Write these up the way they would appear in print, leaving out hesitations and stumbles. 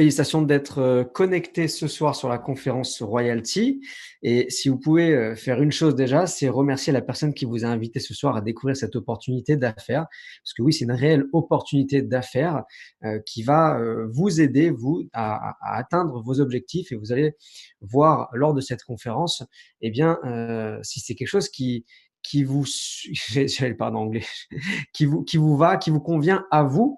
Félicitations d'être connecté ce soir sur la conférence Royalty. Et si vous pouvez faire une chose déjà, c'est remercier la personne qui vous a invité ce soir à découvrir cette opportunité d'affaires. Parce que oui, c'est une réelle opportunité d'affaires qui va vous aider, vous, à atteindre vos objectifs. Et vous allez voir lors de cette conférence, eh bien, si c'est quelque chose qui vous, j'allais parler en anglais, qui vous va, qui vous convient à vous.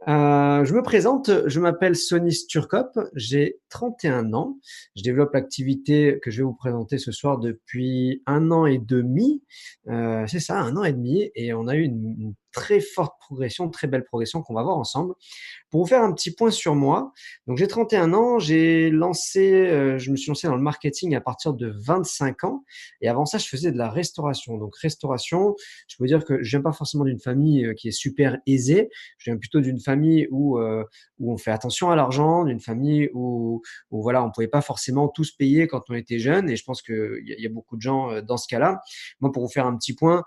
Je me présente, je m'appelle Sonny Sturkop, j'ai 31 ans. Je développe l'activité que je vais vous présenter ce soir depuis 1 an et demi. C'est ça, 1 an et demi. Et on a eu une très forte progression, très belle progression qu'on va voir ensemble. Pour vous faire un petit point sur moi, donc j'ai 31 ans, je me suis lancé dans le marketing à partir de 25 ans. Et avant ça, je faisais de la restauration. Donc restauration, je peux dire que je viens pas forcément d'une famille qui est super aisée. Je viens plutôt d'une famille où on fait attention à l'argent, d'une famille où voilà, on pouvait pas forcément tous payer quand on était jeune. Et je pense qu'il y a beaucoup de gens dans ce cas-là. Moi, pour vous faire un petit point,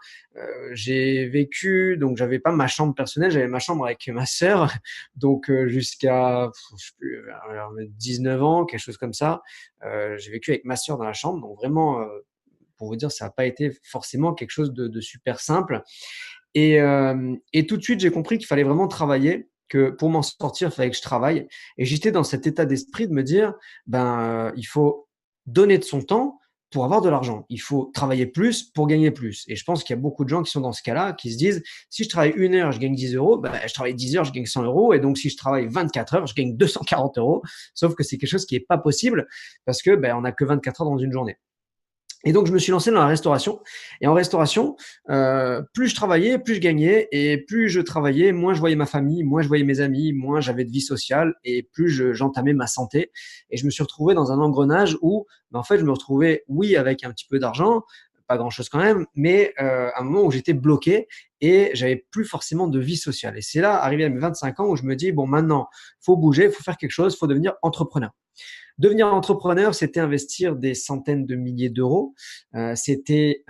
j'ai vécu, donc j'avais pas ma chambre personnelle, j'avais ma chambre avec ma sœur. Donc jusqu'à je sais plus, vers 19 ans, quelque chose comme ça, j'ai vécu avec ma sœur dans la chambre. Donc vraiment, pour vous dire, ça n'a pas été forcément quelque chose de super simple. Et tout de suite, j'ai compris qu'il fallait vraiment travailler, que pour m'en sortir, il fallait que je travaille. Et j'étais dans cet état d'esprit de me dire, il faut donner de son temps pour avoir de l'argent. Il faut travailler plus pour gagner plus. Et je pense qu'il y a beaucoup de gens qui sont dans ce cas-là, qui se disent, si je travaille 1 heure, je gagne 10 euros, je travaille 10 heures, je gagne 100 euros. Et donc, si je travaille 24 heures, je gagne 240 euros. Sauf que c'est quelque chose qui n'est pas possible parce que on n'a que 24 heures dans une journée. Et donc, je me suis lancé dans la restauration. Et en restauration, plus je travaillais, plus je gagnais. Et plus je travaillais, moins je voyais ma famille, moins je voyais mes amis, moins j'avais de vie sociale et plus j'entamais ma santé. Et je me suis retrouvé dans un engrenage où, en fait, je me retrouvais, oui, avec un petit peu d'argent, pas grand-chose quand même, mais à un moment où j'étais bloqué et j'avais plus forcément de vie sociale. Et c'est là, arrivé à mes 25 ans, où je me dis, bon, maintenant, faut bouger, faut faire quelque chose, faut devenir entrepreneur. Devenir entrepreneur, c'était investir des centaines de milliers d'euros. C'était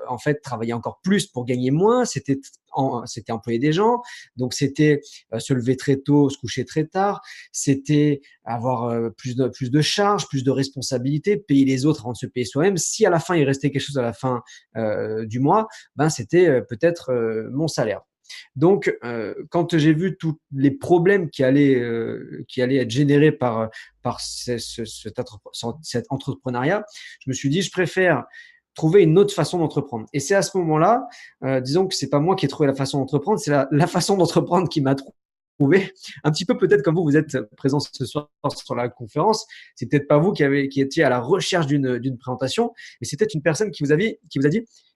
en fait travailler encore plus pour gagner moins. C'était employer des gens. Donc c'était se lever très tôt, se coucher très tard. C'était avoir plus de charges, plus de responsabilités, payer les autres avant de se payer soi-même. Si à la fin il restait quelque chose à la fin du mois, c'était peut-être mon salaire. Donc, quand j'ai vu tous les problèmes qui allaient être générés par cet entrepreneuriat, je me suis dit, je préfère trouver une autre façon d'entreprendre. Et c'est à ce moment-là, disons que c'est pas moi qui ai trouvé la façon d'entreprendre, c'est la façon d'entreprendre qui m'a trouvé. Un petit peu peut-être comme vous êtes présent ce soir sur la conférence, c'est peut-être pas vous qui étiez à la recherche d'une présentation, mais c'est peut-être une personne qui vous a dit,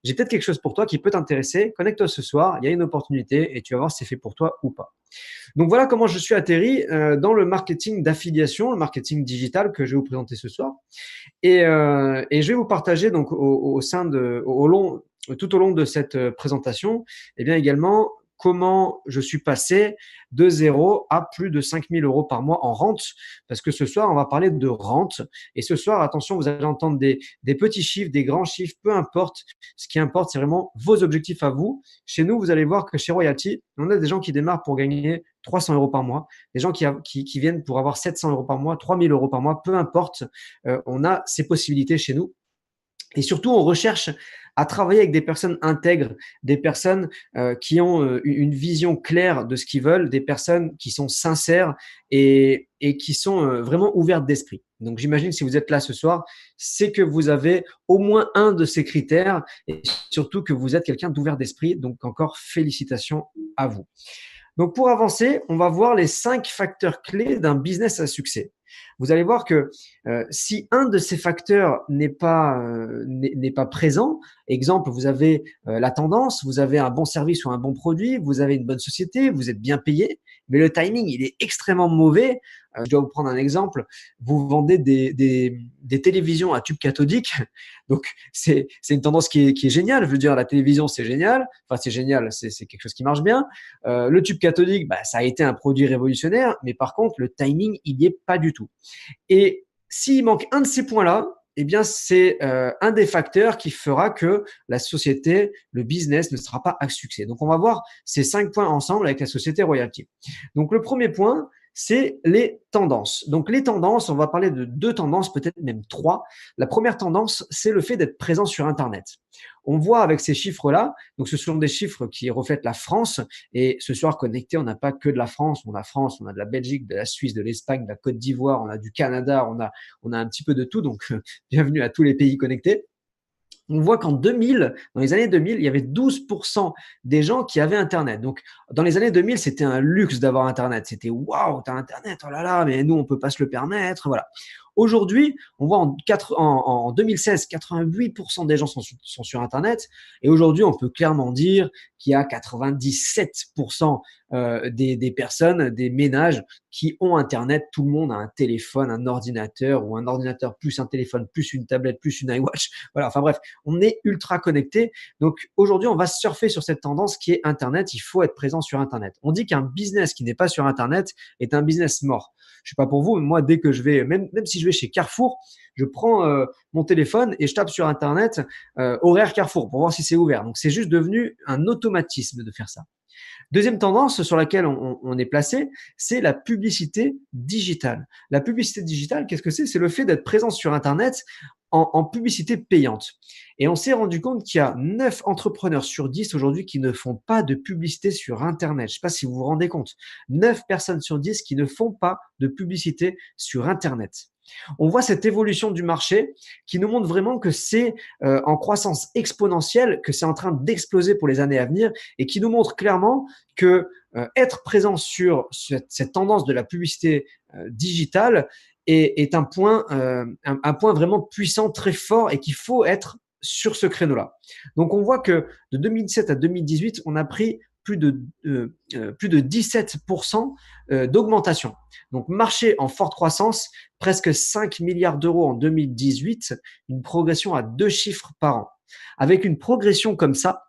j'ai peut-être quelque chose pour toi qui peut t'intéresser, connecte-toi ce soir, il y a une opportunité et tu vas voir si c'est fait pour toi ou pas. Donc voilà comment je suis atterri dans le marketing d'affiliation, le marketing digital que je vais vous présenter ce soir. Et je vais vous partager donc tout au long de cette présentation, et bien également comment je suis passé de 0 à plus de 5 000 euros par mois en rente, parce que ce soir, on va parler de rente. Et ce soir, attention, vous allez entendre des petits chiffres, des grands chiffres, peu importe. Ce qui importe, c'est vraiment vos objectifs à vous. Chez nous, vous allez voir que chez Royalty, on a des gens qui démarrent pour gagner 300 euros par mois, des gens qui viennent pour avoir 700 euros par mois, 3 000 euros par mois, peu importe. On a ces possibilités chez nous. Et surtout, on recherche à travailler avec des personnes intègres, des personnes qui ont une vision claire de ce qu'ils veulent, des personnes qui sont sincères et qui sont vraiment ouvertes d'esprit. Donc, j'imagine si vous êtes là ce soir, c'est que vous avez au moins un de ces critères et surtout que vous êtes quelqu'un d'ouvert d'esprit. Donc, encore félicitations à vous. Donc, pour avancer, on va voir les 5 facteurs clés d'un business à succès. Vous allez voir que si un de ces facteurs n'est pas présent, exemple, vous avez la tendance, vous avez un bon service ou un bon produit, vous avez une bonne société, vous êtes bien payé, mais le timing, il est extrêmement mauvais. Je dois vous prendre un exemple. Vous vendez des télévisions à tube cathodique. Donc, c'est une tendance qui est géniale. Je veux dire, la télévision, c'est génial. Enfin, c'est génial, c'est quelque chose qui marche bien. Le tube cathodique, ça a été un produit révolutionnaire, mais par contre, le timing, il n'y est pas du tout. Et s'il manque un de ces points-là, eh bien, c'est un des facteurs qui fera que la société, le business ne sera pas à succès. Donc, on va voir ces 5 points ensemble avec la société Royalty. Donc, le premier point, c'est les tendances. Donc les tendances, on va parler de 2 tendances, peut-être même 3. La première tendance, c'est le fait d'être présent sur Internet. On voit avec ces chiffres-là, donc ce sont des chiffres qui reflètent la France, et ce soir connecté, on n'a pas que de la France, on a de la Belgique, de la Suisse, de l'Espagne, de la Côte d'Ivoire, on a du Canada, on a un petit peu de tout, donc bienvenue à tous les pays connectés. On voit qu'en 2000, dans les années 2000, il y avait 12% des gens qui avaient Internet. Donc, dans les années 2000, c'était un luxe d'avoir Internet. C'était waouh, t'as Internet, oh là là, mais nous, on peut pas se le permettre. Voilà. Aujourd'hui, on voit en 2016, 88% des gens sont sur Internet. Et aujourd'hui, on peut clairement dire qu'il y a 97% des personnes, des ménages qui ont Internet. Tout le monde a un téléphone, un ordinateur ou un ordinateur plus un téléphone, plus une tablette, plus une iWatch. Voilà, enfin bref, on est ultra connecté. Donc aujourd'hui, on va surfer sur cette tendance qui est Internet. Il faut être présent sur Internet. On dit qu'un business qui n'est pas sur Internet est un business mort. Je sais pas pour vous, mais moi, dès que je vais, même si je vais chez Carrefour, je prends mon téléphone et je tape sur Internet horaire Carrefour pour voir si c'est ouvert. Donc, c'est juste devenu un automatisme de faire ça. Deuxième tendance sur laquelle on est placé, c'est la publicité digitale. La publicité digitale, qu'est-ce que c'est? C'est le fait d'être présent sur Internet en publicité payante. Et on s'est rendu compte qu'il y a 9 entrepreneurs sur 10 aujourd'hui qui ne font pas de publicité sur Internet. Je ne sais pas si vous vous rendez compte. 9 personnes sur 10 qui ne font pas de publicité sur Internet. On voit cette évolution du marché qui nous montre vraiment que c'est en croissance exponentielle, que c'est en train d'exploser pour les années à venir et qui nous montre clairement que être présent sur cette tendance de la publicité digitale est un point vraiment puissant, très fort et qu'il faut être sur ce créneau-là. Donc, on voit que de 2017 à 2018, on a pris plus de 17% d'augmentation. Donc, marché en forte croissance, presque 5 milliards d'euros en 2018, une progression à 2 chiffres par an. Avec une progression comme ça,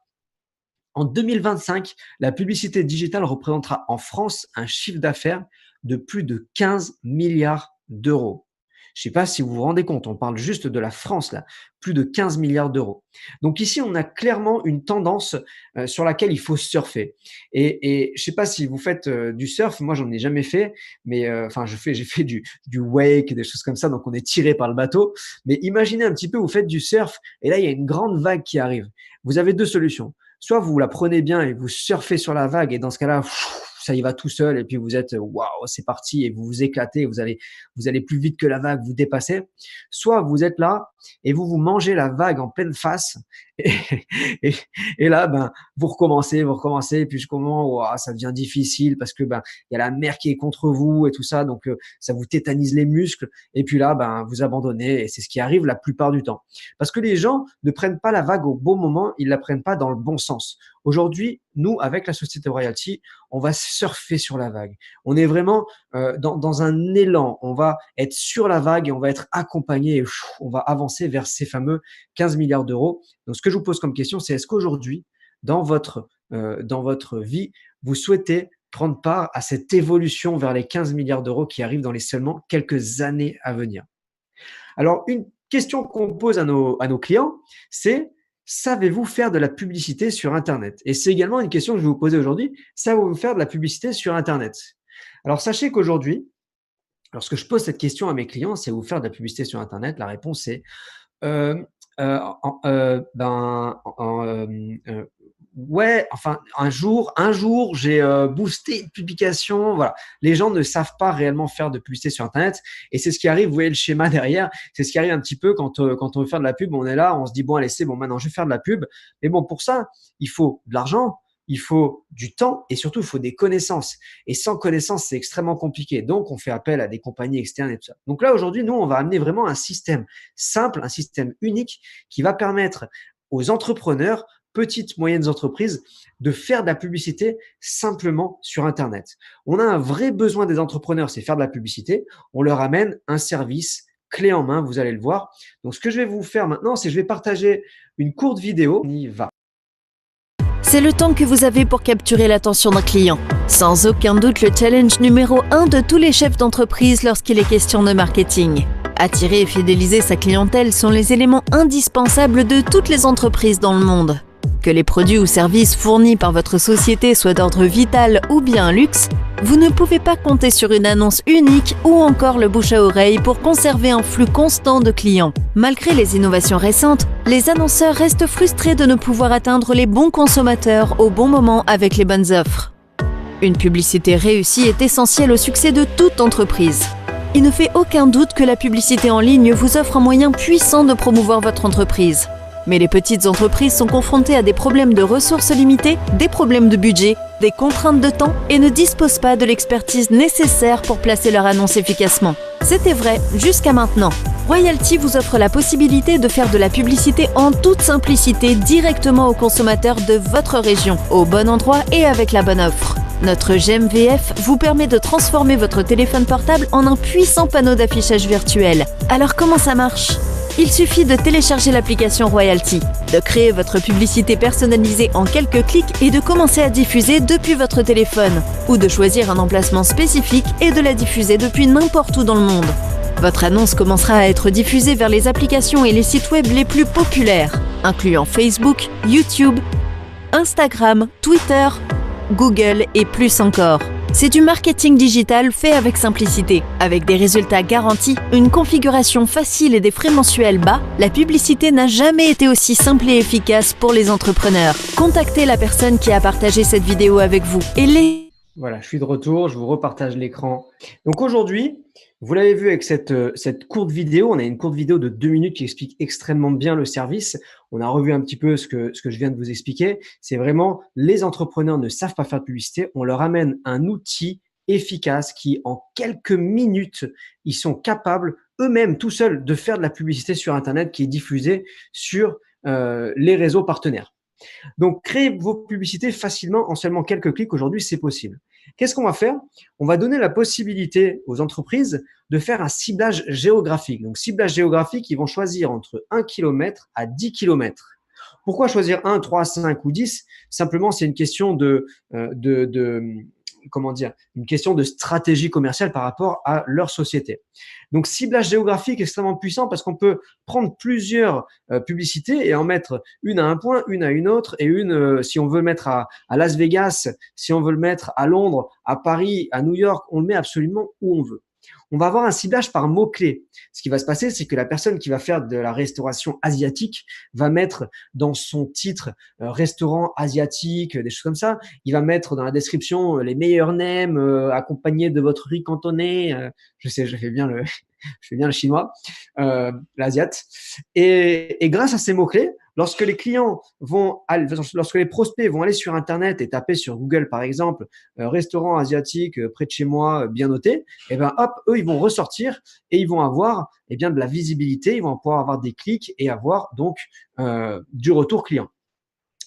en 2025, la publicité digitale représentera en France un chiffre d'affaires de plus de 15 milliards d'euros. Je ne sais pas si vous vous rendez compte, on parle juste de la France là, plus de 15 milliards d'euros. Donc ici, on a clairement une tendance sur laquelle il faut surfer. Et je ne sais pas si vous faites du surf, moi j'en ai jamais fait, mais enfin j'ai fait du wake, des choses comme ça, donc on est tiré par le bateau. Mais imaginez un petit peu, vous faites du surf et là il y a une grande vague qui arrive. Vous avez 2 solutions. Soit vous la prenez bien et vous surfez sur la vague et dans ce cas-là, ça y va tout seul et puis vous êtes waouh, c'est parti et vous vous éclatez, vous allez plus vite que la vague, vous dépassez. Soit vous êtes là et vous mangez la vague en pleine face et, et là vous recommencez et puis waouh, ça devient difficile parce que il y a la mer qui est contre vous et tout ça, donc ça vous tétanise les muscles et puis là vous abandonnez et c'est ce qui arrive la plupart du temps. Parce que les gens ne prennent pas la vague au bon moment, ils la prennent pas dans le bon sens. Aujourd'hui, nous, avec la société Royalty, on va surfer sur la vague. On est vraiment dans un élan. On va être sur la vague et on va être accompagné et on va avancer vers ces fameux 15 milliards d'euros. Donc, ce que je vous pose comme question, c'est est-ce qu'aujourd'hui, dans votre vie, vous souhaitez prendre part à cette évolution vers les 15 milliards d'euros qui arrivent dans les seulement quelques années à venir? Alors, une question qu'on pose à nos clients, c'est: savez-vous faire de la publicité sur Internet? Et c'est également une question que je vais vous poser aujourd'hui. Savez-vous faire de la publicité sur Internet? Alors, sachez qu'aujourd'hui, lorsque je pose cette question à mes clients, savez-vous faire de la publicité sur Internet? La réponse est ouais, enfin, un jour, j'ai boosté une publication. Voilà. Les gens ne savent pas réellement faire de publicité sur Internet. Et c'est ce qui arrive, vous voyez le schéma derrière, c'est ce qui arrive un petit peu quand on veut faire de la pub. On est là, on se dit, bon, allez, c'est bon, maintenant, je vais faire de la pub. Mais bon, pour ça, il faut de l'argent, il faut du temps et surtout, il faut des connaissances. Et sans connaissances, c'est extrêmement compliqué. Donc, on fait appel à des compagnies externes et tout ça. Donc là, aujourd'hui, nous, on va amener vraiment un système simple, un système unique qui va permettre aux entrepreneurs, petites, moyennes entreprises, de faire de la publicité simplement sur Internet. On a un vrai besoin des entrepreneurs, c'est faire de la publicité. On leur amène un service clé en main, vous allez le voir. Donc, ce que je vais vous faire maintenant, c'est que je vais partager une courte vidéo. On y va. C'est le temps que vous avez pour capturer l'attention d'un client. Sans aucun doute, le challenge numéro 1 de tous les chefs d'entreprise lorsqu'il est question de marketing. Attirer et fidéliser sa clientèle sont les éléments indispensables de toutes les entreprises dans le monde. Que les produits ou services fournis par votre société soient d'ordre vital ou bien un luxe, vous ne pouvez pas compter sur une annonce unique ou encore le bouche à oreille pour conserver un flux constant de clients. Malgré les innovations récentes, les annonceurs restent frustrés de ne pouvoir atteindre les bons consommateurs au bon moment avec les bonnes offres. Une publicité réussie est essentielle au succès de toute entreprise. Il ne fait aucun doute que la publicité en ligne vous offre un moyen puissant de promouvoir votre entreprise. Mais les petites entreprises sont confrontées à des problèmes de ressources limitées, des problèmes de budget, des contraintes de temps et ne disposent pas de l'expertise nécessaire pour placer leur annonce efficacement. C'était vrai jusqu'à maintenant. Royalty vous offre la possibilité de faire de la publicité en toute simplicité directement aux consommateurs de votre région, au bon endroit et avec la bonne offre. Notre GMVF vous permet de transformer votre téléphone portable en un puissant panneau d'affichage virtuel. Alors comment ça marche ? Il suffit de télécharger l'application Royalty, de créer votre publicité personnalisée en quelques clics et de commencer à diffuser depuis votre téléphone, ou de choisir un emplacement spécifique et de la diffuser depuis n'importe où dans le monde. Votre annonce commencera à être diffusée vers les applications et les sites web les plus populaires, incluant Facebook, YouTube, Instagram, Twitter, Google et plus encore. C'est du marketing digital fait avec simplicité. Avec des résultats garantis, une configuration facile et des frais mensuels bas, la publicité n'a jamais été aussi simple et efficace pour les entrepreneurs. Contactez la personne qui a partagé cette vidéo avec vous et Voilà, je suis de retour, je vous repartage l'écran. Donc aujourd'hui, vous l'avez vu avec cette courte vidéo, on a une courte vidéo de 2 minutes qui explique extrêmement bien le service. On a revu un petit peu ce que je viens de vous expliquer. C'est vraiment, les entrepreneurs ne savent pas faire de publicité, on leur amène un outil efficace qui, en quelques minutes, ils sont capables eux-mêmes, tout seuls, de faire de la publicité sur Internet qui est diffusée sur les réseaux partenaires. Donc, créer vos publicités facilement en seulement quelques clics, aujourd'hui, c'est possible. Qu'est-ce qu'on va faire? On va donner la possibilité aux entreprises de faire un ciblage géographique. Donc, ciblage géographique, ils vont choisir entre 1 km à 10 km. Pourquoi choisir 1, 3, 5 ou 10? Simplement, c'est une question comment dire, une question de stratégie commerciale par rapport à leur société. Donc, ciblage géographique extrêmement puissant parce qu'on peut prendre plusieurs publicités et en mettre une à un point, une à une autre et une, si on veut le mettre à Las Vegas, si on veut le mettre à Londres, à Paris, à New York, on le met absolument où on veut. On va avoir un ciblage par mots-clés. Ce qui va se passer, c'est que la personne qui va faire de la restauration asiatique va mettre dans son titre restaurant asiatique, des choses comme ça. Il va mettre dans la description les meilleurs nems accompagnés de votre riz cantonais. Je sais, je fais bien le chinois, l'asiate. Et grâce à ces mots-clés, lorsque les prospects vont aller sur Internet et taper sur Google, par exemple, restaurant asiatique près de chez moi, bien noté, et ben hop, eux, ils vont ressortir et ils vont avoir de la visibilité, ils vont pouvoir avoir des clics et avoir donc du retour client.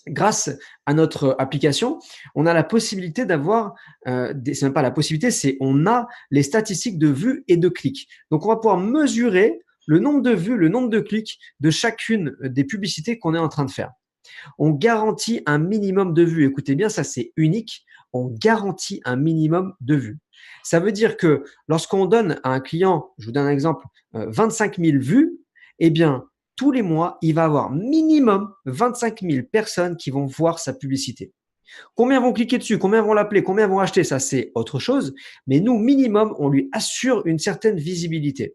Grâce à notre application, on a la possibilité d'avoir, c'est même pas la possibilité, c'est on a les statistiques de vues et de clics. Donc, on va pouvoir mesurer le nombre de vues, le nombre de clics de chacune des publicités qu'on est en train de faire. On garantit un minimum de vues. Écoutez bien, ça c'est unique. On garantit un minimum de vues. Ça veut dire que lorsqu'on donne à un client, je vous donne un exemple, 25 000 vues, eh bien, tous les mois, il va avoir minimum 25 000 personnes qui vont voir sa publicité. Combien vont cliquer dessus? Combien vont l'appeler? Combien vont acheter? Ça, c'est autre chose. Mais nous, minimum, on lui assure une certaine visibilité.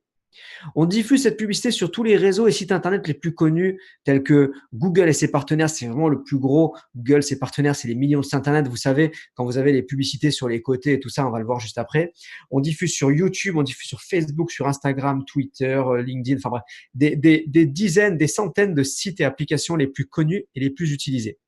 On diffuse cette publicité sur tous les réseaux et sites Internet les plus connus, tels que Google et ses partenaires. C'est vraiment le plus gros. Google, ses partenaires, c'est les millions de sites Internet. Vous savez, quand vous avez les publicités sur les côtés et tout ça, on va le voir juste après. On diffuse sur YouTube, on diffuse sur Facebook, sur Instagram, Twitter, LinkedIn, enfin bref, des dizaines, des centaines de sites et applications les plus connus et les plus utilisés.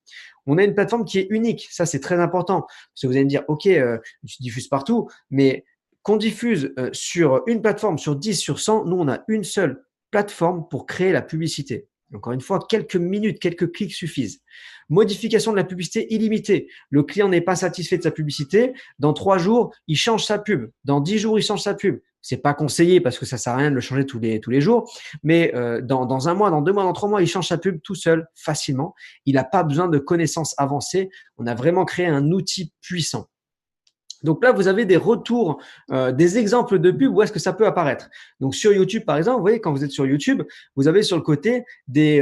On a une plateforme qui est unique. Ça, c'est très important. Parce que vous allez me dire, OK, je diffuse partout, mais qu'on diffuse sur une plateforme, sur 10, sur 100, nous, on a une seule plateforme pour créer la publicité. Encore une fois, quelques minutes, quelques clics suffisent. Modification de la publicité illimitée. Le client n'est pas satisfait de sa publicité. Dans 3 jours, il change sa pub. Dans 10 jours, il change sa pub. C'est pas conseillé parce que ça sert à rien de le changer tous les jours. Mais dans 1 mois, dans 2 mois, dans 3 mois, il change sa pub tout seul, facilement. Il n'a pas besoin de connaissances avancées. On a vraiment créé un outil puissant. Donc là, vous avez des retours, des exemples de pubs où est-ce que ça peut apparaître. Donc sur YouTube, par exemple, vous voyez, quand vous êtes sur YouTube, vous avez sur le côté des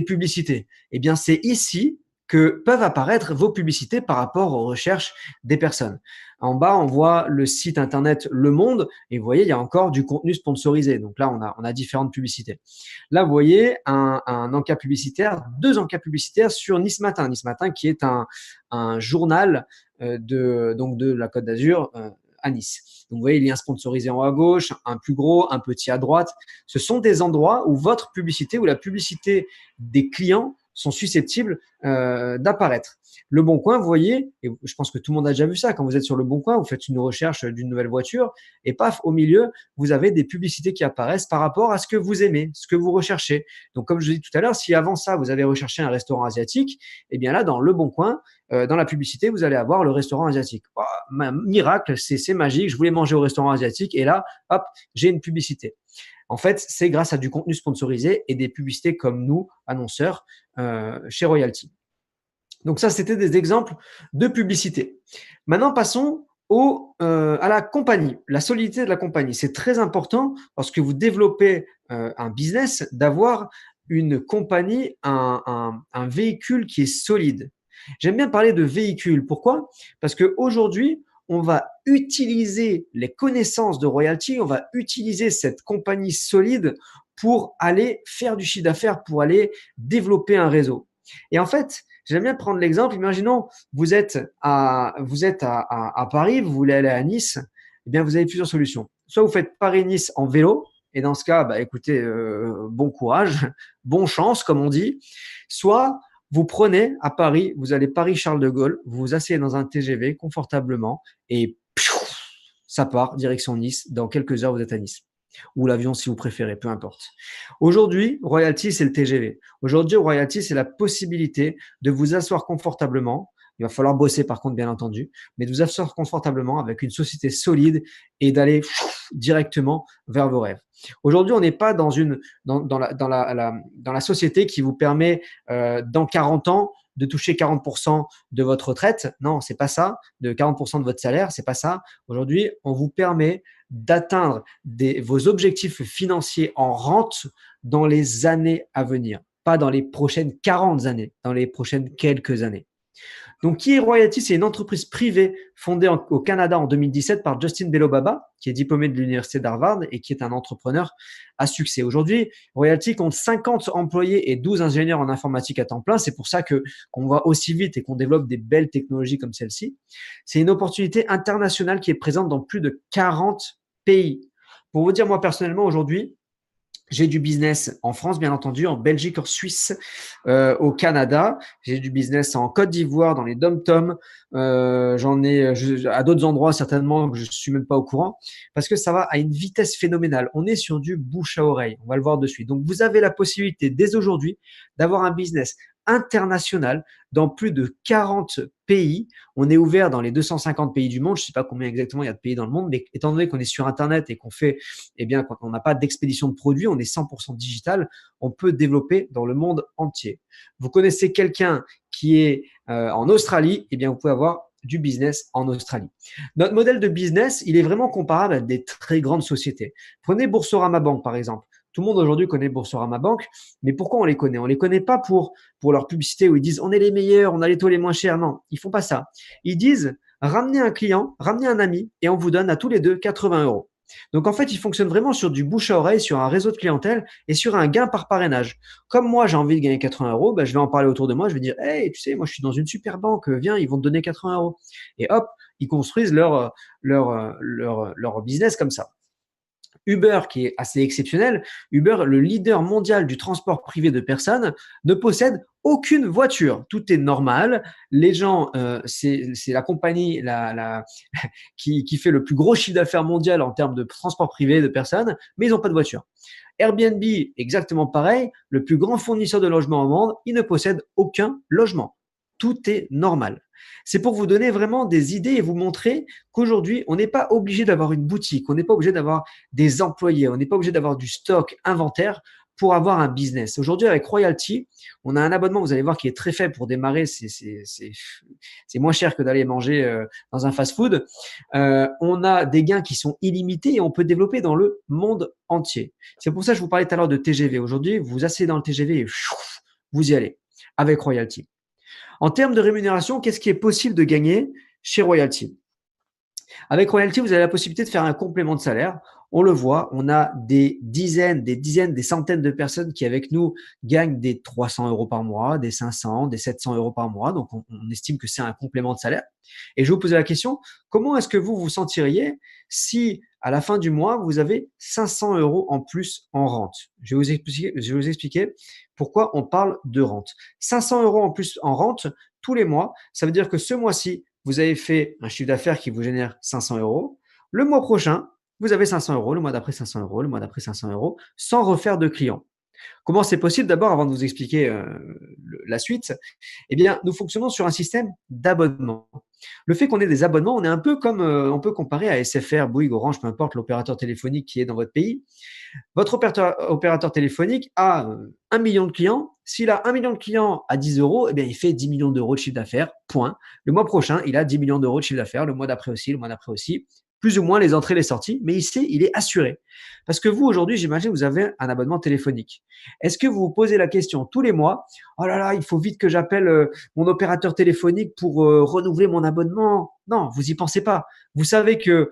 publicités. Eh bien, c'est ici que peuvent apparaître vos publicités par rapport aux recherches des personnes. En bas, on voit le site internet Le Monde et vous voyez, il y a encore du contenu sponsorisé. Donc là, on a différentes publicités. Là, vous voyez un encas publicitaire, 2 encas publicitaires sur Nice Matin. Nice Matin qui est un journal de la Côte d'Azur à Nice. Donc, vous voyez, il y a un sponsorisé en haut à gauche, un plus gros, un petit à droite. Ce sont des endroits où votre publicité ou la publicité des clients sont susceptibles d'apparaître. Le Bon Coin, vous voyez, et je pense que tout le monde a déjà vu ça, quand vous êtes sur Le Bon Coin, vous faites une recherche d'une nouvelle voiture et paf, au milieu, vous avez des publicités qui apparaissent par rapport à ce que vous aimez, ce que vous recherchez. Donc, comme je vous ai dit tout à l'heure, si avant ça, vous avez recherché un restaurant asiatique, eh bien là, dans Le Bon Coin, dans la publicité, vous allez avoir le restaurant asiatique. Oh, miracle, c'est magique, je voulais manger au restaurant asiatique et là, hop, j'ai une publicité. En fait, c'est grâce à du contenu sponsorisé et des publicités comme nous, annonceurs, chez Royalty. Donc ça, c'était des exemples de publicité. Maintenant, passons à la compagnie, la solidité de la compagnie. C'est très important lorsque vous développez un business d'avoir une compagnie, un véhicule qui est solide. J'aime bien parler de véhicule. Pourquoi? Parce qu'aujourd'hui, on va utiliser les connaissances de Royalty, on va utiliser cette compagnie solide pour aller faire du chiffre d'affaires, pour aller développer un réseau. Et en fait, j'aime bien prendre l'exemple. Imaginons, vous êtes à Paris, vous voulez aller à Nice. Eh bien, vous avez plusieurs solutions. Soit vous faites Paris-Nice en vélo, et dans ce cas, bah, écoutez, bon courage, bonne chance, comme on dit. Soit vous prenez à Paris, vous allez Paris-Charles de Gaulle, vous vous asseyez dans un TGV confortablement et ça part direction Nice. Dans quelques heures, vous êtes à Nice. Ou l'avion si vous préférez, peu importe. Aujourd'hui, Royalty, c'est le TGV. Aujourd'hui, Royalty, c'est la possibilité de vous asseoir confortablement. Il va falloir bosser par contre, bien entendu, mais de vous asseoir confortablement avec une société solide et d'aller directement vers vos rêves. Aujourd'hui, on n'est pas dans la société qui vous permet dans 40 ans de toucher 40% de votre retraite. Non, c'est pas ça. De 40% de votre salaire, c'est pas ça. Aujourd'hui, on vous permet d'atteindre vos objectifs financiers en rente dans les années à venir. Pas dans les prochaines 40 années, dans les prochaines quelques années. Donc, qui est Royalty? C'est une entreprise privée fondée au Canada en 2017 par Justin Belobaba, qui est diplômé de l'université d'Harvard et qui est un entrepreneur à succès. Aujourd'hui, Royalty compte 50 employés et 12 ingénieurs en informatique à temps plein. C'est pour ça qu'on va aussi vite et qu'on développe des belles technologies comme celle-ci. C'est une opportunité internationale qui est présente dans plus de 40 pays. Pour vous dire, moi personnellement, aujourd'hui, j'ai du business en France, bien entendu, en Belgique, en Suisse, au Canada. J'ai du business en Côte d'Ivoire, dans les Dom-Tom. J'en ai à d'autres endroits certainement que je suis même pas au courant, parce que ça va à une vitesse phénoménale. On est sur du bouche à oreille. On va le voir de suite. Donc, vous avez la possibilité dès aujourd'hui d'avoir un business international dans plus de 40 pays. On est ouvert dans les 250 pays du monde. Je ne sais pas combien exactement il y a de pays dans le monde, mais étant donné qu'on est sur Internet et qu'on fait, eh bien, quand on n'a pas d'expédition de produits, on est 100% digital, on peut développer dans le monde entier. Vous connaissez quelqu'un qui est en Australie, eh bien, vous pouvez avoir du business en Australie. Notre modèle de business, il est vraiment comparable à des très grandes sociétés. Prenez Boursorama Bank, par exemple. Tout le monde aujourd'hui connaît Boursorama Bank, mais pourquoi on les connaît? On les connaît pas pour leur publicité où ils disent on est les meilleurs, on a les taux les moins chers. Non, ils font pas ça. Ils disent ramenez un client, ramenez un ami et on vous donne à tous les deux 80 euros. Donc en fait, ils fonctionnent vraiment sur du bouche à oreille, sur un réseau de clientèle et sur un gain par parrainage. Comme moi, j'ai envie de gagner 80 euros, ben, je vais en parler autour de moi, je vais dire hey, tu sais, moi je suis dans une super banque, viens, ils vont te donner 80 euros. Et hop, ils construisent leur business comme ça. Uber, qui est assez exceptionnel, Uber, le leader mondial du transport privé de personnes, ne possède aucune voiture. Tout est normal. Les gens, c'est la compagnie qui fait le plus gros chiffre d'affaires mondial en termes de transport privé de personnes, mais ils n'ont pas de voiture. Airbnb, exactement pareil, le plus grand fournisseur de logements au monde, il ne possède aucun logement. Tout est normal. C'est pour vous donner vraiment des idées et vous montrer qu'aujourd'hui, on n'est pas obligé d'avoir une boutique, on n'est pas obligé d'avoir des employés, on n'est pas obligé d'avoir du stock inventaire pour avoir un business. Aujourd'hui, avec Royalty, on a un abonnement, vous allez voir, qui est très faible pour démarrer. C'est moins cher que d'aller manger dans un fast-food. On a des gains qui sont illimités et on peut développer dans le monde entier. C'est pour ça que je vous parlais tout à l'heure de TGV. Aujourd'hui, vous vous asseyez dans le TGV et vous y allez avec Royalty. En termes de rémunération, qu'est-ce qui est possible de gagner chez Royalty? Avec Royalty, vous avez la possibilité de faire un complément de salaire. On le voit, on a des dizaines, des centaines de personnes qui, avec nous, gagnent des 300 euros par mois, des 500, des 700 euros par mois. Donc, on estime que c'est un complément de salaire. Et je vais vous poser la question, comment est-ce que vous vous sentiriez si, à la fin du mois, vous avez 500 euros en plus en rente? Je vais vous expliquer pourquoi on parle de rente. 500 euros en plus en rente tous les mois, ça veut dire que ce mois-ci, vous avez fait un chiffre d'affaires qui vous génère 500 euros. Le mois prochain, vous avez 500 euros, le mois d'après 500 euros, le mois d'après 500 euros, sans refaire de clients. Comment c'est possible? D'abord, avant de vous expliquer la suite, eh bien, nous fonctionnons sur un système d'abonnement. Le fait qu'on ait des abonnements, on est un peu comme, on peut comparer à SFR, Bouygues, Orange, peu importe l'opérateur téléphonique qui est dans votre pays. Votre opérateur téléphonique a 1 million de clients. S'il a 1 million de clients à 10 euros, eh bien, il fait 10 millions d'euros de chiffre d'affaires, point. Le mois prochain, il a 10 millions d'euros de chiffre d'affaires, le mois d'après aussi, le mois d'après aussi. Plus ou moins les entrées, les sorties, mais ici, il est assuré. Parce que vous, aujourd'hui, j'imagine, vous avez un abonnement téléphonique. Est-ce que vous vous posez la question tous les mois, oh là là, il faut vite que j'appelle mon opérateur téléphonique pour renouveler mon abonnement? Non, vous y pensez pas. Vous savez que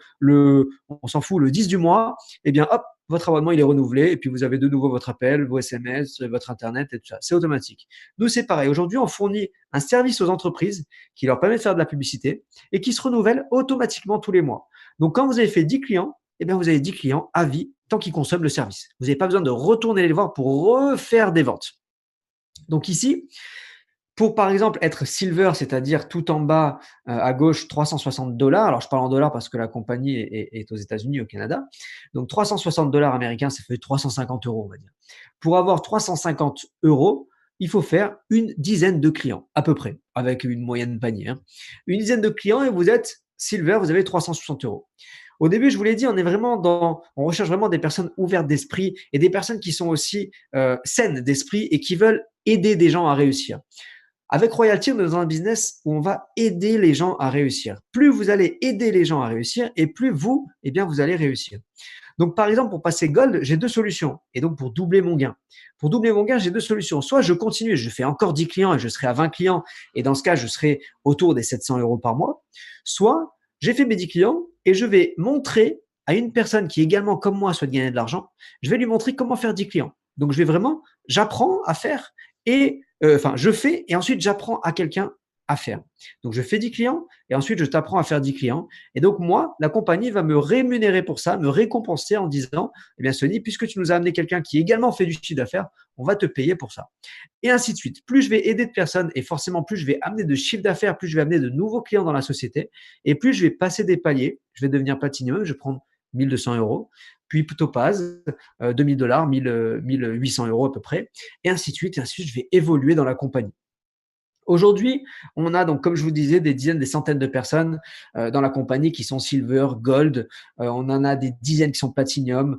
on s'en fout, le 10 du mois, eh bien, hop, votre abonnement, il est renouvelé et puis vous avez de nouveau votre appel, vos SMS, votre Internet et tout ça. C'est automatique. Nous, c'est pareil. Aujourd'hui, on fournit un service aux entreprises qui leur permet de faire de la publicité et qui se renouvelle automatiquement tous les mois. Donc, quand vous avez fait 10 clients, eh bien, vous avez 10 clients à vie tant qu'ils consomment le service. Vous n'avez pas besoin de retourner les voir pour refaire des ventes. Donc ici, pour par exemple être silver, c'est-à-dire tout en bas à gauche, 360 dollars. Alors je parle en dollars parce que la compagnie est aux États-Unis, au Canada. Donc 360 dollars américains, ça fait 350 euros, on va dire. Pour avoir 350 euros, il faut faire une dizaine de clients, à peu près, avec une moyenne panier. Une dizaine de clients et vous êtes silver, vous avez 360 euros. Au début, je vous l'ai dit, on recherche vraiment des personnes ouvertes d'esprit et des personnes qui sont aussi saines d'esprit et qui veulent aider des gens à réussir. Avec Royalty, on est dans un business où on va aider les gens à réussir. Plus vous allez aider les gens à réussir et plus vous, eh bien, vous allez réussir. Donc, par exemple, pour passer Gold, j'ai deux solutions. Et donc, pour doubler mon gain. Pour doubler mon gain, j'ai deux solutions. Soit je continue et je fais encore 10 clients et je serai à 20 clients. Et dans ce cas, je serai autour des 700 euros par mois. Soit j'ai fait mes 10 clients et je vais montrer à une personne qui également, comme moi, souhaite gagner de l'argent, je vais lui montrer comment faire 10 clients. Donc, j'apprends à faire et je fais et ensuite j'apprends à quelqu'un à faire. Donc, je fais 10 clients et ensuite je t'apprends à faire 10 clients. Et donc, moi, la compagnie va me rémunérer pour ça, me récompenser en disant, eh bien, Sony, puisque tu nous as amené quelqu'un qui également fait du chiffre d'affaires, on va te payer pour ça. Et ainsi de suite. Plus je vais aider de personnes et forcément plus je vais amener de chiffre d'affaires, plus je vais amener de nouveaux clients dans la société et plus je vais passer des paliers. Je vais devenir platinum, je vais prendre 1200 euros, puis Topaz, 2000 dollars, 1800 euros à peu près, et ainsi de suite, je vais évoluer dans la compagnie. Aujourd'hui, on a donc, comme je vous disais, des dizaines, des centaines de personnes dans la compagnie qui sont silver, gold. On en a des dizaines qui sont platinum,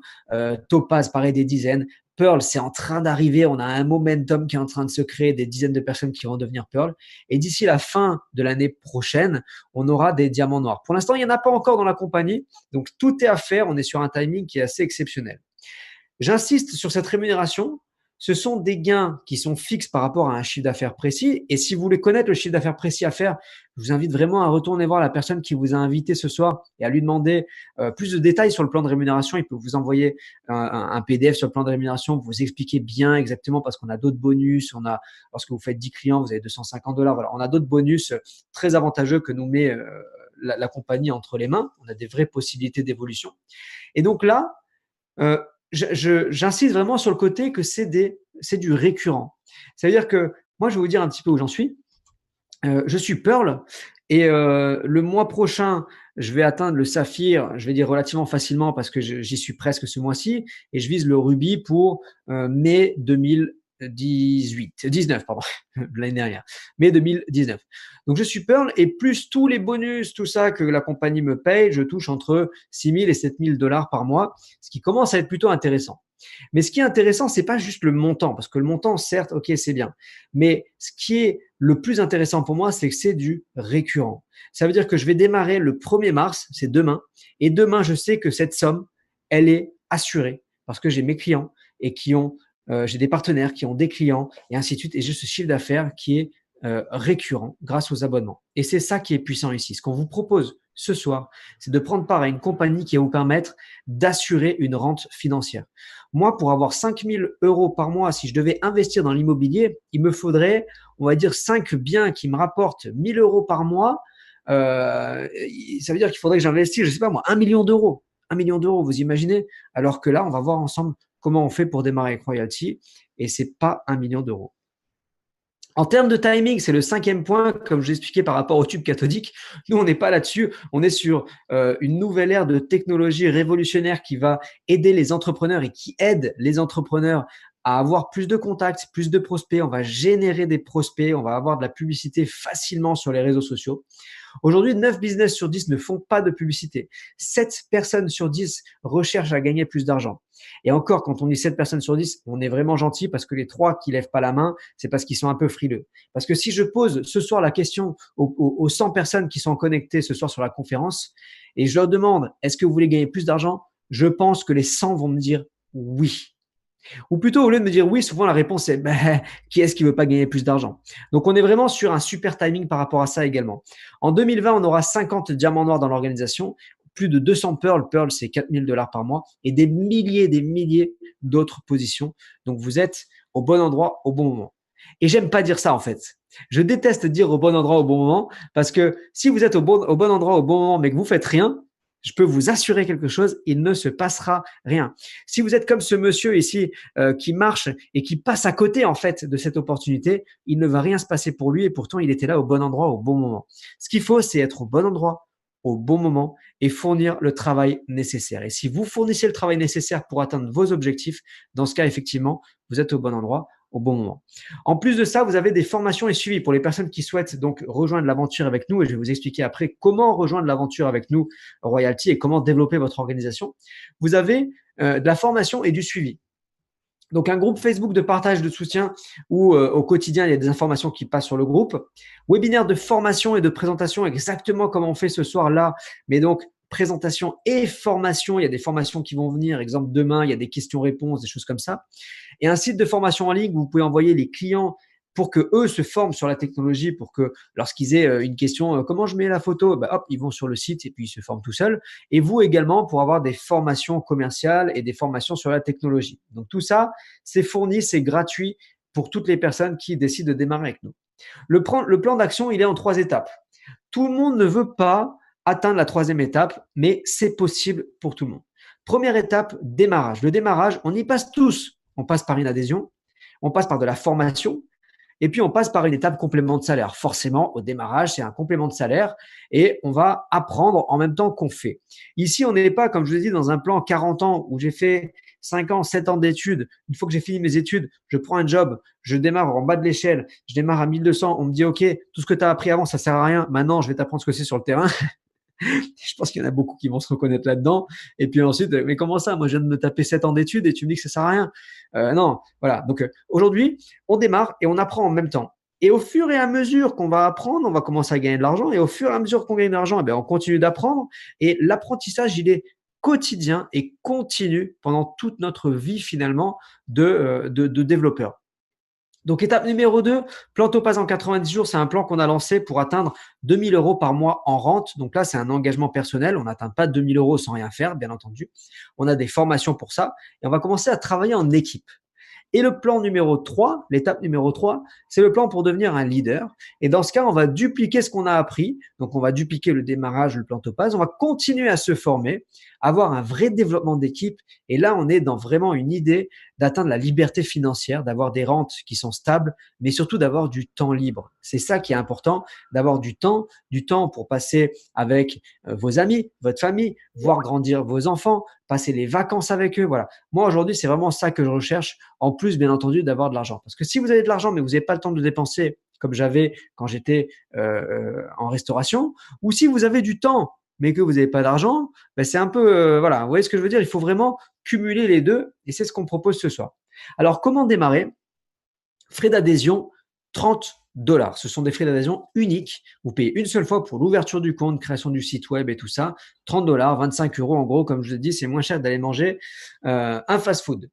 topaz, pareil, des dizaines. Pearl, c'est en train d'arriver. On a un momentum qui est en train de se créer, des dizaines de personnes qui vont devenir Pearl. Et d'ici la fin de l'année prochaine, on aura des diamants noirs. Pour l'instant, il n'y en a pas encore dans la compagnie. Donc, tout est à faire. On est sur un timing qui est assez exceptionnel. J'insiste sur cette rémunération. Ce sont des gains qui sont fixes par rapport à un chiffre d'affaires précis. Et si vous voulez connaître le chiffre d'affaires précis à faire, je vous invite vraiment à retourner voir la personne qui vous a invité ce soir et à lui demander plus de détails sur le plan de rémunération. Il peut vous envoyer un PDF sur le plan de rémunération, vous expliquer bien exactement parce qu'on a d'autres bonus. Lorsque vous faites 10 clients, vous avez 250 dollars. Voilà, on a d'autres bonus très avantageux que nous met la compagnie entre les mains. On a des vraies possibilités d'évolution. Et donc là, j'insiste vraiment sur le côté que c'est du récurrent. Ça veut dire que moi, je vais vous dire un petit peu où j'en suis. Je suis Pearl et le mois prochain, je vais atteindre le saphir, je vais dire relativement facilement parce que j'y suis presque ce mois-ci et je vise le rubis pour mai 19 pardon, l'année dernière, mai 2019. Donc, je suis Pearl et plus tous les bonus, tout ça que la compagnie me paye, je touche entre 6 000 et 7 000 dollars par mois, ce qui commence à être plutôt intéressant. Mais ce qui est intéressant, c'est pas juste le montant, parce que le montant, certes, ok, c'est bien. Mais ce qui est le plus intéressant pour moi, c'est que c'est du récurrent. Ça veut dire que je vais démarrer le 1er mars, c'est demain, et demain, je sais que cette somme, elle est assurée parce que j'ai mes clients et j'ai des partenaires qui ont des clients et ainsi de suite. Et j'ai ce chiffre d'affaires qui est récurrent grâce aux abonnements. Et c'est ça qui est puissant ici. Ce qu'on vous propose ce soir, c'est de prendre part à une compagnie qui va vous permettre d'assurer une rente financière. Moi, pour avoir 5 000 euros par mois, si je devais investir dans l'immobilier, il me faudrait, on va dire, 5 biens qui me rapportent 1 000 euros par mois. Ça veut dire qu'il faudrait que j'investisse, je sais pas moi, 1 million d'euros. 1 million d'euros, vous imaginez? Alors que là, on va voir ensemble comment on fait pour démarrer avec Royalty. Et c'est pas 1 million d'euros. En termes de timing, c'est le 5e point, comme je l'expliquais par rapport au tube cathodique. Nous, on n'est pas là-dessus. On est sur une nouvelle ère de technologie révolutionnaire qui va aider les entrepreneurs et qui aide les entrepreneurs à avoir plus de contacts, plus de prospects. On va générer des prospects, on va avoir de la publicité facilement sur les réseaux sociaux. Aujourd'hui, 9 business sur 10 ne font pas de publicité. 7 personnes sur 10 recherchent à gagner plus d'argent. Et encore, quand on dit 7 personnes sur 10, on est vraiment gentil parce que les 3 qui lèvent pas la main, c'est parce qu'ils sont un peu frileux. Parce que si je pose ce soir la question aux 100 personnes qui sont connectées ce soir sur la conférence et je leur demande, est-ce que vous voulez gagner plus d'argent? Je pense que les 100 vont me dire oui. Ou plutôt, au lieu de me dire oui, souvent la réponse est qui est-ce qui veut pas gagner plus d'argent? Donc, on est vraiment sur un super timing par rapport à ça également. En 2020, on aura 50 diamants noirs dans l'organisation, plus de 200 pearls. Pearl, c'est 4 000 $ par mois et des milliers d'autres positions. Donc, vous êtes au bon endroit au bon moment. Et j'aime pas dire ça en fait. Je déteste dire au bon endroit au bon moment parce que si vous êtes au bon endroit au bon moment mais que vous faites rien, je peux vous assurer quelque chose, il ne se passera rien. Si vous êtes comme ce monsieur ici qui marche et qui passe à côté en fait de cette opportunité, il ne va rien se passer pour lui et pourtant il était là au bon endroit au bon moment. Ce qu'il faut, c'est être au bon endroit au bon moment et fournir le travail nécessaire. Et si vous fournissez le travail nécessaire pour atteindre vos objectifs, dans ce cas, effectivement, vous êtes au bon endroit au bon moment. En plus de ça, vous avez des formations et suivis pour les personnes qui souhaitent donc rejoindre l'aventure avec nous et je vais vous expliquer après comment rejoindre l'aventure avec nous Royalty et comment développer votre organisation. Vous avez de la formation et du suivi. Donc, un groupe Facebook de partage de soutien où au quotidien, il y a des informations qui passent sur le groupe. Webinaire de formation et de présentation, exactement comme on fait ce soir-là. Mais donc, présentation et formation. Il y a des formations qui vont venir. Exemple, demain, il y a des questions-réponses, des choses comme ça. Et un site de formation en ligne où vous pouvez envoyer les clients pour que eux se forment sur la technologie, pour que lorsqu'ils aient une question, comment je mets la photo, bah, hop, ils vont sur le site et puis ils se forment tout seuls. Et vous également pour avoir des formations commerciales et des formations sur la technologie. Donc tout ça, c'est fourni, c'est gratuit pour toutes les personnes qui décident de démarrer avec nous. Le plan d'action, il est en 3 étapes. Tout le monde ne veut pas atteindre la 3e étape, mais c'est possible pour tout le monde. Première étape, démarrage. Le démarrage, on y passe tous. On passe par une adhésion, on passe par de la formation, et puis, on passe par une étape complément de salaire. Forcément, au démarrage, c'est un complément de salaire et on va apprendre en même temps qu'on fait. Ici, on n'est pas, comme je vous ai dit, dans un plan 40 ans où j'ai fait 5 ans, 7 ans d'études. Une fois que j'ai fini mes études, je prends un job, je démarre en bas de l'échelle, je démarre à 1200. On me dit, OK, tout ce que tu as appris avant, ça sert à rien. Maintenant, je vais t'apprendre ce que c'est sur le terrain. Je pense qu'il y en a beaucoup qui vont se reconnaître là-dedans. Et puis ensuite, mais comment ça? Moi, je viens de me taper 7 ans d'études et tu me dis que ça sert à rien. Non, voilà. Donc aujourd'hui, on démarre et on apprend en même temps. Et au fur et à mesure qu'on va apprendre, on va commencer à gagner de l'argent. Et au fur et à mesure qu'on gagne de l'argent, on continue d'apprendre. Et l'apprentissage, il est quotidien et continu pendant toute notre vie finalement de développeur. Donc, étape numéro 2, plan Topaz en 90 jours, c'est un plan qu'on a lancé pour atteindre 2 000 € par mois en rente. Donc là, c'est un engagement personnel. On n'atteint pas 2 000 € sans rien faire, bien entendu. On a des formations pour ça et on va commencer à travailler en équipe. Et le plan numéro 3, l'étape numéro 3, c'est le plan pour devenir un leader. Et dans ce cas, on va dupliquer ce qu'on a appris. Donc, on va dupliquer le démarrage, le plan Topaz. On va continuer à se former, avoir un vrai développement d'équipe. Et là, on est dans vraiment une idée d'atteindre la liberté financière, d'avoir des rentes qui sont stables, mais surtout d'avoir du temps libre. C'est ça qui est important, d'avoir du temps pour passer avec vos amis, votre famille, voir grandir vos enfants, passer les vacances avec eux. Voilà. Moi, aujourd'hui, c'est vraiment ça que je recherche, en plus, bien entendu, d'avoir de l'argent. Parce que si vous avez de l'argent, mais vous n'avez pas le temps de le dépenser, comme j'avais quand j'étais en restauration, ou si vous avez du temps, mais que vous n'avez pas d'argent, ben c'est un peu, voilà, vous voyez ce que je veux dire? Il faut vraiment cumuler les deux et c'est ce qu'on propose ce soir. Alors, comment démarrer? Frais d'adhésion, 30 $. Ce sont des frais d'adhésion uniques. Vous payez une seule fois pour l'ouverture du compte, création du site web et tout ça. 30 $, 25 € en gros, comme je l'ai dit, c'est moins cher d'aller manger un fast-food.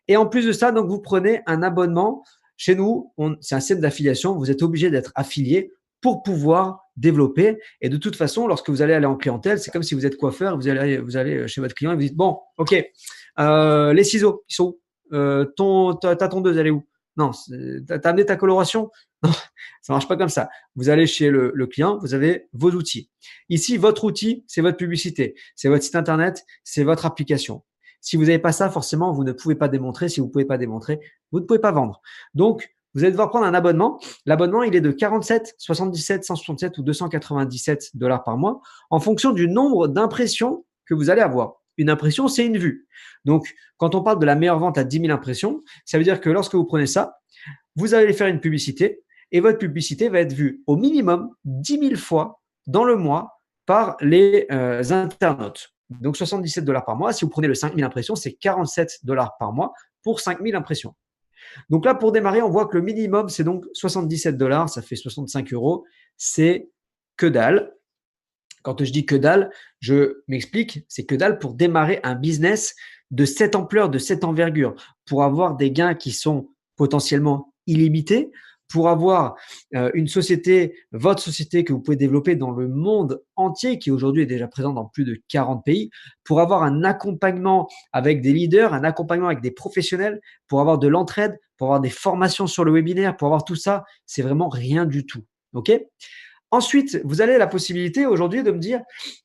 Et en plus de ça, donc vous prenez un abonnement. Chez nous, c'est un système d'affiliation. Vous êtes obligé d'être affilié pour pouvoir développer. Et de toute façon, lorsque vous allez aller en clientèle, c'est comme si vous êtes coiffeur, vous allez chez votre client et vous dites, bon, ok, les ciseaux, ils sont où? Ta tondeuse, elle est où? Non, t'as amené ta coloration? Non, ça marche pas comme ça. Vous allez chez le client, vous avez vos outils. Ici, votre outil, c'est votre publicité, c'est votre site internet, c'est votre application. Si vous n'avez pas ça, forcément, vous ne pouvez pas démontrer. Si vous ne pouvez pas démontrer, vous ne pouvez pas vendre. Donc, vous allez devoir prendre un abonnement. L'abonnement, il est de 47, 77, 167 ou 297 $ par mois en fonction du nombre d'impressions que vous allez avoir. Une impression, c'est une vue. Donc, quand on parle de la meilleure vente à 10 000 impressions, ça veut dire que lorsque vous prenez ça, vous allez faire une publicité et votre publicité va être vue au minimum 10 000 fois dans le mois par les internautes. Donc, 77 $ par mois. Si vous prenez le 5 000 impressions, c'est 47 $ par mois pour 5 000 impressions. Donc là, pour démarrer, on voit que le minimum, c'est donc 77 $. Ça fait 65 €. C'est que dalle. Quand je dis que dalle, je m'explique, c'est que dalle pour démarrer un business de cette ampleur, de cette envergure, pour avoir des gains qui sont potentiellement illimités, pour avoir une société, votre société que vous pouvez développer dans le monde entier, qui aujourd'hui est déjà présent dans plus de 40 pays, pour avoir un accompagnement avec des leaders, un accompagnement avec des professionnels, pour avoir de l'entraide, pour avoir des formations sur le webinaire, pour avoir tout ça, c'est vraiment rien du tout. OK ? Ensuite, vous avez la possibilité aujourd'hui de me dire,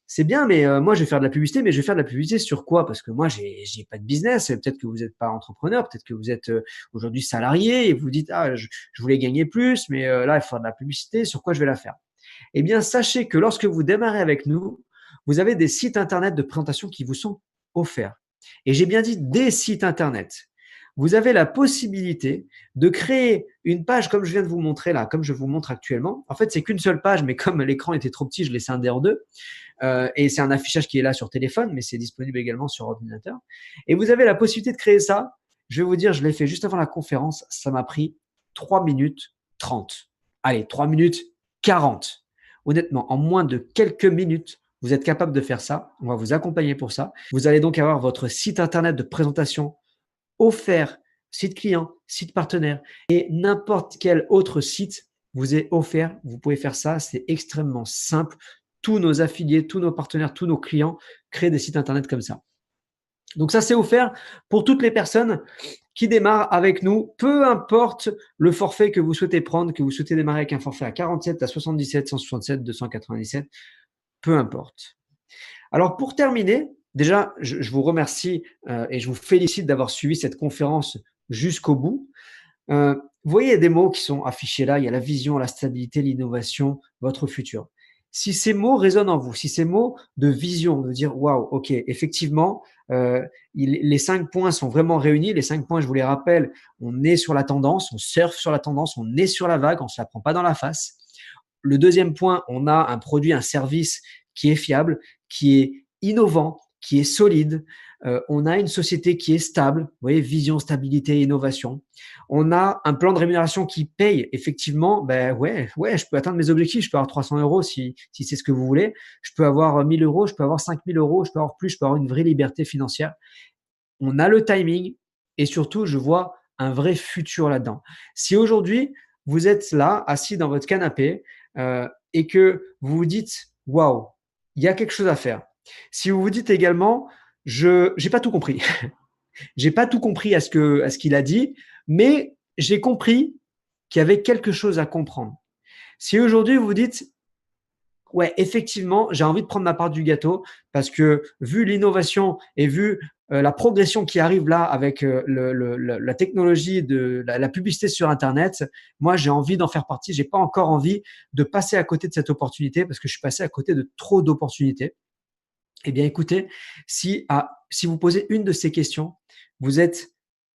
c'est bien, mais moi, je vais faire de la publicité, mais je vais faire de la publicité sur quoi? Parce que moi, j'ai pas de business. Peut-être que vous n'êtes pas entrepreneur, peut-être que vous êtes aujourd'hui salarié et vous dites, ah, je voulais gagner plus, mais là, il faut faire de la publicité. Sur quoi je vais la faire? Eh bien, sachez que lorsque vous démarrez avec nous, vous avez des sites internet de présentation qui vous sont offerts. Et j'ai bien dit des sites internet. Vous avez la possibilité de créer une page comme je viens de vous montrer là, comme je vous montre actuellement. En fait, c'est qu'une seule page, mais comme l'écran était trop petit, je l'ai scindé en deux. Et c'est un affichage qui est là sur téléphone, mais c'est disponible également sur ordinateur. Et vous avez la possibilité de créer ça. Je vais vous dire, je l'ai fait juste avant la conférence. Ça m'a pris 3 minutes 30. Allez, 3 minutes 40. Honnêtement, en moins de quelques minutes, vous êtes capable de faire ça. On va vous accompagner pour ça. Vous allez donc avoir votre site internet de présentation offert, site client, site partenaire et n'importe quel autre site vous est offert. Vous pouvez faire ça, c'est extrêmement simple. Tous nos affiliés, tous nos partenaires, tous nos clients créent des sites internet comme ça. Donc ça, c'est offert pour toutes les personnes qui démarrent avec nous, peu importe le forfait que vous souhaitez prendre, que vous souhaitez démarrer avec un forfait à 47, à 77, 167, 297, peu importe. Alors pour terminer, déjà, je vous remercie et je vous félicite d'avoir suivi cette conférence jusqu'au bout. Vous voyez, il y a des mots qui sont affichés là. Il y a la vision, la stabilité, l'innovation, votre futur. Si ces mots résonnent en vous, si ces mots de vision, de dire waouh, ok, effectivement, les 5 points sont vraiment réunis. Les 5 points, je vous les rappelle, on est sur la tendance, on surfe sur la tendance, on est sur la vague, on ne se la prend pas dans la face. Le deuxième point, on a un produit, un service qui est fiable, qui est innovant, qui est solide. On a une société qui est stable. Vous voyez, vision, stabilité, innovation. On a un plan de rémunération qui paye. Effectivement, ben ouais, je peux atteindre mes objectifs. Je peux avoir 300 € si c'est ce que vous voulez. Je peux avoir 1 000 €, je peux avoir 5 000 €, je peux avoir plus, je peux avoir une vraie liberté financière. On a le timing et surtout, je vois un vrai futur là-dedans. Si aujourd'hui, vous êtes là, assis dans votre canapé et que vous vous dites, waouh, il y a quelque chose à faire. Si vous vous dites également, je n'ai pas tout compris. J'ai pas tout compris à ce qu'il a dit, mais j'ai compris qu'il y avait quelque chose à comprendre. Si aujourd'hui vous vous dites, ouais, effectivement, j'ai envie de prendre ma part du gâteau parce que vu l'innovation et vu la progression qui arrive là avec la technologie de la publicité sur Internet, moi, j'ai envie d'en faire partie. J'ai pas encore envie de passer à côté de cette opportunité parce que je suis passé à côté de trop d'opportunités. Eh bien, écoutez, si vous posez une de ces questions, vous êtes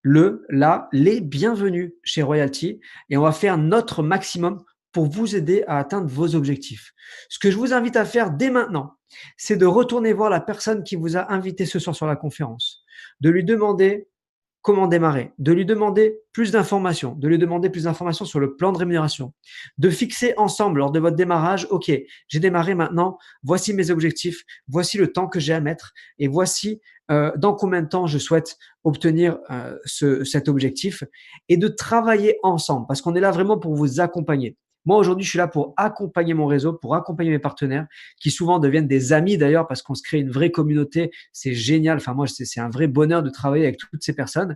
les bienvenus chez Royalty et on va faire notre maximum pour vous aider à atteindre vos objectifs. Ce que je vous invite à faire dès maintenant, c'est de retourner voir la personne qui vous a invité ce soir sur la conférence, de lui demander comment démarrer, de lui demander plus d'informations, de lui demander plus d'informations sur le plan de rémunération, de fixer ensemble lors de votre démarrage, OK, j'ai démarré maintenant, voici mes objectifs, voici le temps que j'ai à mettre et voici dans combien de temps je souhaite obtenir cet objectif et de travailler ensemble parce qu'on est là vraiment pour vous accompagner. Moi, aujourd'hui, je suis là pour accompagner mon réseau, pour accompagner mes partenaires qui souvent deviennent des amis d'ailleurs parce qu'on se crée une vraie communauté. C'est génial. Enfin, moi, c'est un vrai bonheur de travailler avec toutes ces personnes.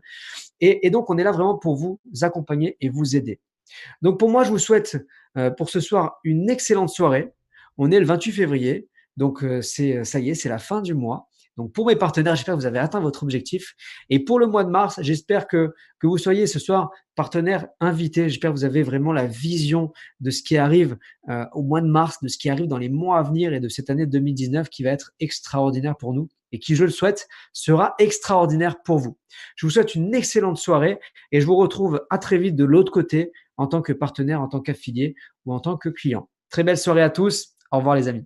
Et donc, on est là vraiment pour vous accompagner et vous aider. Donc, pour moi, je vous souhaite pour ce soir une excellente soirée. On est le 28 février. Donc, ça y est, c'est la fin du mois. Donc, pour mes partenaires, j'espère que vous avez atteint votre objectif. Et pour le mois de mars, j'espère que vous soyez ce soir partenaire invité. J'espère que vous avez vraiment la vision de ce qui arrive au mois de mars, de ce qui arrive dans les mois à venir et de cette année 2019 qui va être extraordinaire pour nous et qui, je le souhaite, sera extraordinaire pour vous. Je vous souhaite une excellente soirée et je vous retrouve à très vite de l'autre côté en tant que partenaire, en tant qu'affilié ou en tant que client. Très belle soirée à tous. Au revoir les amis.